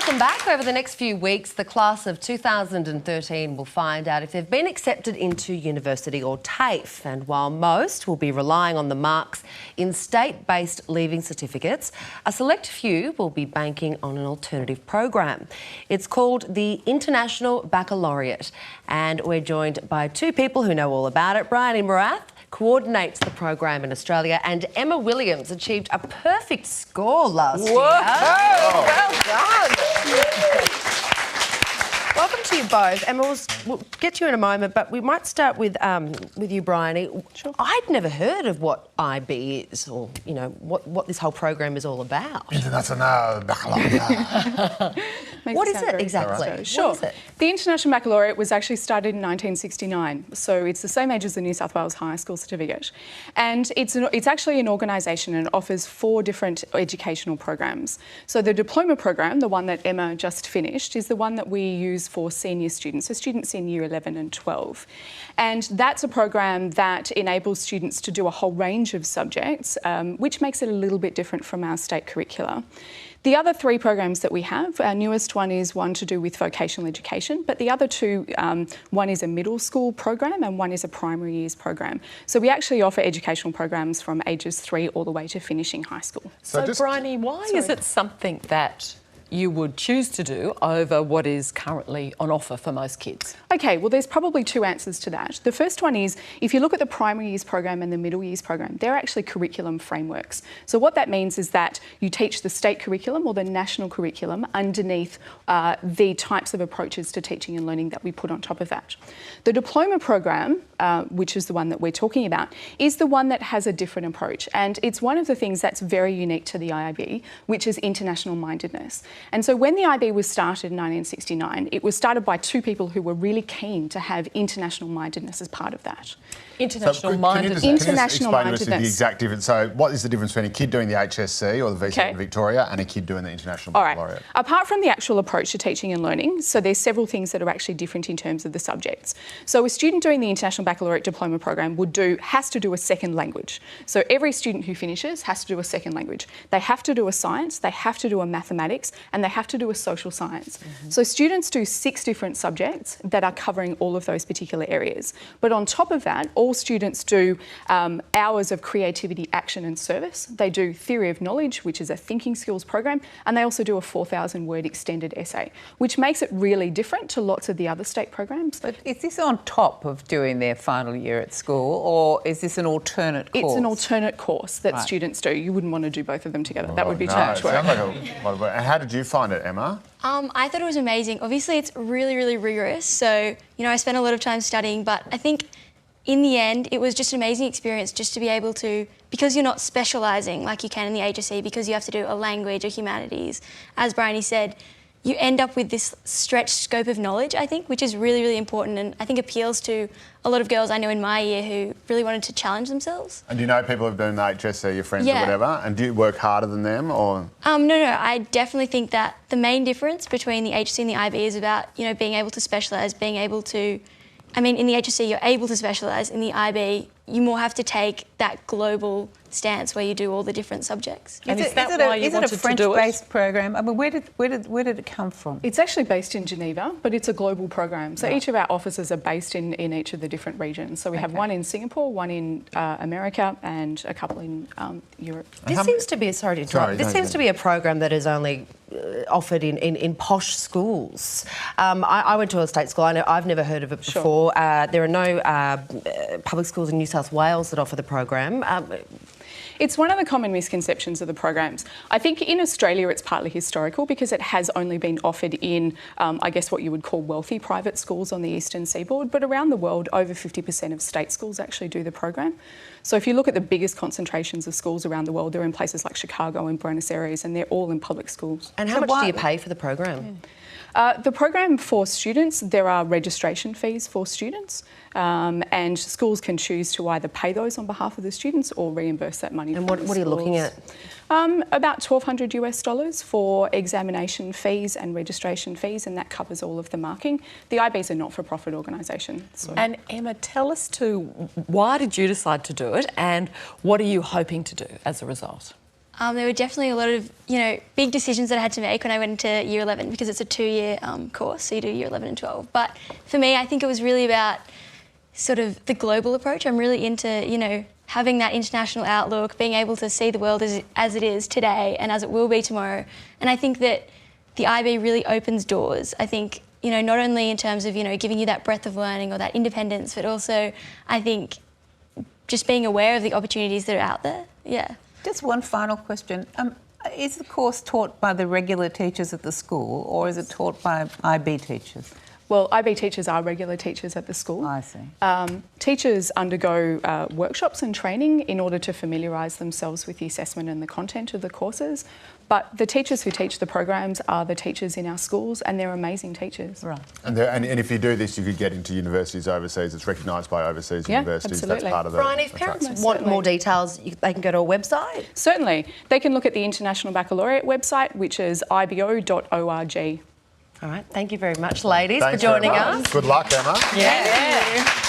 Welcome back. Over the next few weeks, the class of 2013 will find out if they've been accepted into university or TAFE. And while most will be relying on the marks in state-based leaving certificates, a select few will be banking on an alternative program. It's called the International Baccalaureate, and we're joined by two people who know all about it. Briony Morath coordinates the program in Australia, and Emma Williams achieved a perfect score last year. Well done. Welcome to you both. Emma, we'll get to you in a moment, but we might start with you, Briony. Sure. I'd never heard of what IB is, or, you know, what this whole program is all about. International Baccalaureate. What is it exactly? Right. Sure. What is it? The International Baccalaureate was actually started in 1969, so it's the same age as the New South Wales High School Certificate. And it's actually an organisation, and it offers 4 different educational programs. So the diploma program, the one that Emma just finished, is the one that we use for senior students, so students in year 11 and 12. And that's a program that enables students to do a whole range of subjects, which makes it a little bit different from our state curricula. The other 3 programs that we have, our newest one is one to do with vocational education, but the other 2, one is a middle school program and one is a primary years program. So we actually offer educational programs from ages 3 all the way to finishing high school. So Briony, why is it something that you would choose to do over what is currently on offer for most kids? Okay, well, there's probably 2 answers to that. The first one is, if you look at the primary years program and the middle years program, they're actually curriculum frameworks. So what that means is that you teach the state curriculum or the national curriculum underneath the types of approaches to teaching and learning that we put on top of that. The diploma program, which is the one that we're talking about, is the one that has a different approach. And it's one of the things that's very unique to the IB, which is international mindedness. And so when the IB was started in 1969, it was started by 2 people who were really keen to have international mindedness as part of that. International mindedness. Can you just International explain to us the mindedness. exact difference? So what is the difference between a kid doing the HSC or the VC in Victoria and a kid doing the International Baccalaureate? All right. Apart from the actual approach to teaching and learning, so there's several things that are actually different in terms of the subjects. So a student doing the International Baccalaureate diploma program has to do a second language. So every student who finishes has to do a second language. They have to do a science, they have to do a mathematics, and they have to do a social science. So students do 6 different subjects that are covering all of those particular areas. But on top of that, all students do hours of creativity, action and service. They do theory of knowledge, which is a thinking skills program, and they also do a 4,000-word extended essay, which makes it really different to lots of the other state programs. But is this on top of doing their final year at school, or is this an alternate course? It's an alternate course that students do. You wouldn't want to do both of them together. That would be too No, much it work. sounds like a lot of work. And how did you find it, Emma? I thought it was amazing. Obviously, it's really, really rigorous. So, you know, I spent a lot of time studying, but I think in the end, it was just an amazing experience just to be able to, because you're not specialising like you can in the HSC, because you have to do a language or humanities. As Briony said, you end up with this stretched scope of knowledge, I think, which is really, really important, and I think appeals to a lot of girls I know in my year who really wanted to challenge themselves. And do you know people who've done the HSC, your friends or whatever? And do you work harder than them, or...? No. I definitely think that the main difference between the HSC and the IB is about, you know, being able to specialise, being able to... I mean, in the HSC, you're able to specialise. In the IB, you more have to take that global stance where you do all the different subjects. And is that why you wanted to do it? Is it a French-based program? I mean, where did it come from? It's actually based in Geneva, but it's a global program. So each of our offices are based in each of the different regions. So we have one in Singapore, one in America, and a couple in Europe. This seems to be, sorry to interrupt, this seems to be a program that is only offered in posh schools. I went to a state school. I've never heard of it before. There are no public schools in New South Wales that offer the program. It's one of the common misconceptions of the programs. I think in Australia it's partly historical because it has only been offered in, I guess, what you would call wealthy private schools on the eastern seaboard, but around the world, over 50% of state schools actually do the program. So if you look at the biggest concentrations of schools around the world, they're in places like Chicago and Buenos Aires, and they're all in public schools. And how much do you pay for the program? The program for students, there are registration fees for students, and schools can choose to either pay those on behalf of the students or reimburse that money. And what are you looking at? About $1,200 US for examination fees and registration fees, and that covers all of the marking. The IB is a not-for-profit organisation. So. And Emma, tell us too, why did you decide to do it, and what are you hoping to do as a result? there were definitely a lot of, big decisions that I had to make when I went into year 11 because it's a 2-year course, so you do year 11 and 12. But for me, I think it was really about sort of the global approach. I'm really into, having that international outlook, being able to see the world as it is today and as it will be tomorrow. And I think that the IB really opens doors. I think, not only in terms of, giving you that breadth of learning or that independence, but also I think just being aware of the opportunities that are out there. Yeah. Just one final question. Is the course taught by the regular teachers at the school or is it taught by IB teachers? Well, IB teachers are regular teachers at the school. I see. Teachers undergo workshops and training in order to familiarise themselves with the assessment and the content of the courses. But the teachers who teach the programs are the teachers in our schools, and they're amazing teachers. Right. And if you do this, you could get into universities overseas. It's recognised by overseas universities. Absolutely. That's part of the... Briony, if parents want more details, they can go to a website? Certainly. They can look at the International Baccalaureate website, which is ibo.org. All right. Thank you very much, ladies, Thanks for joining very much. us. Good luck, Emma. Yeah.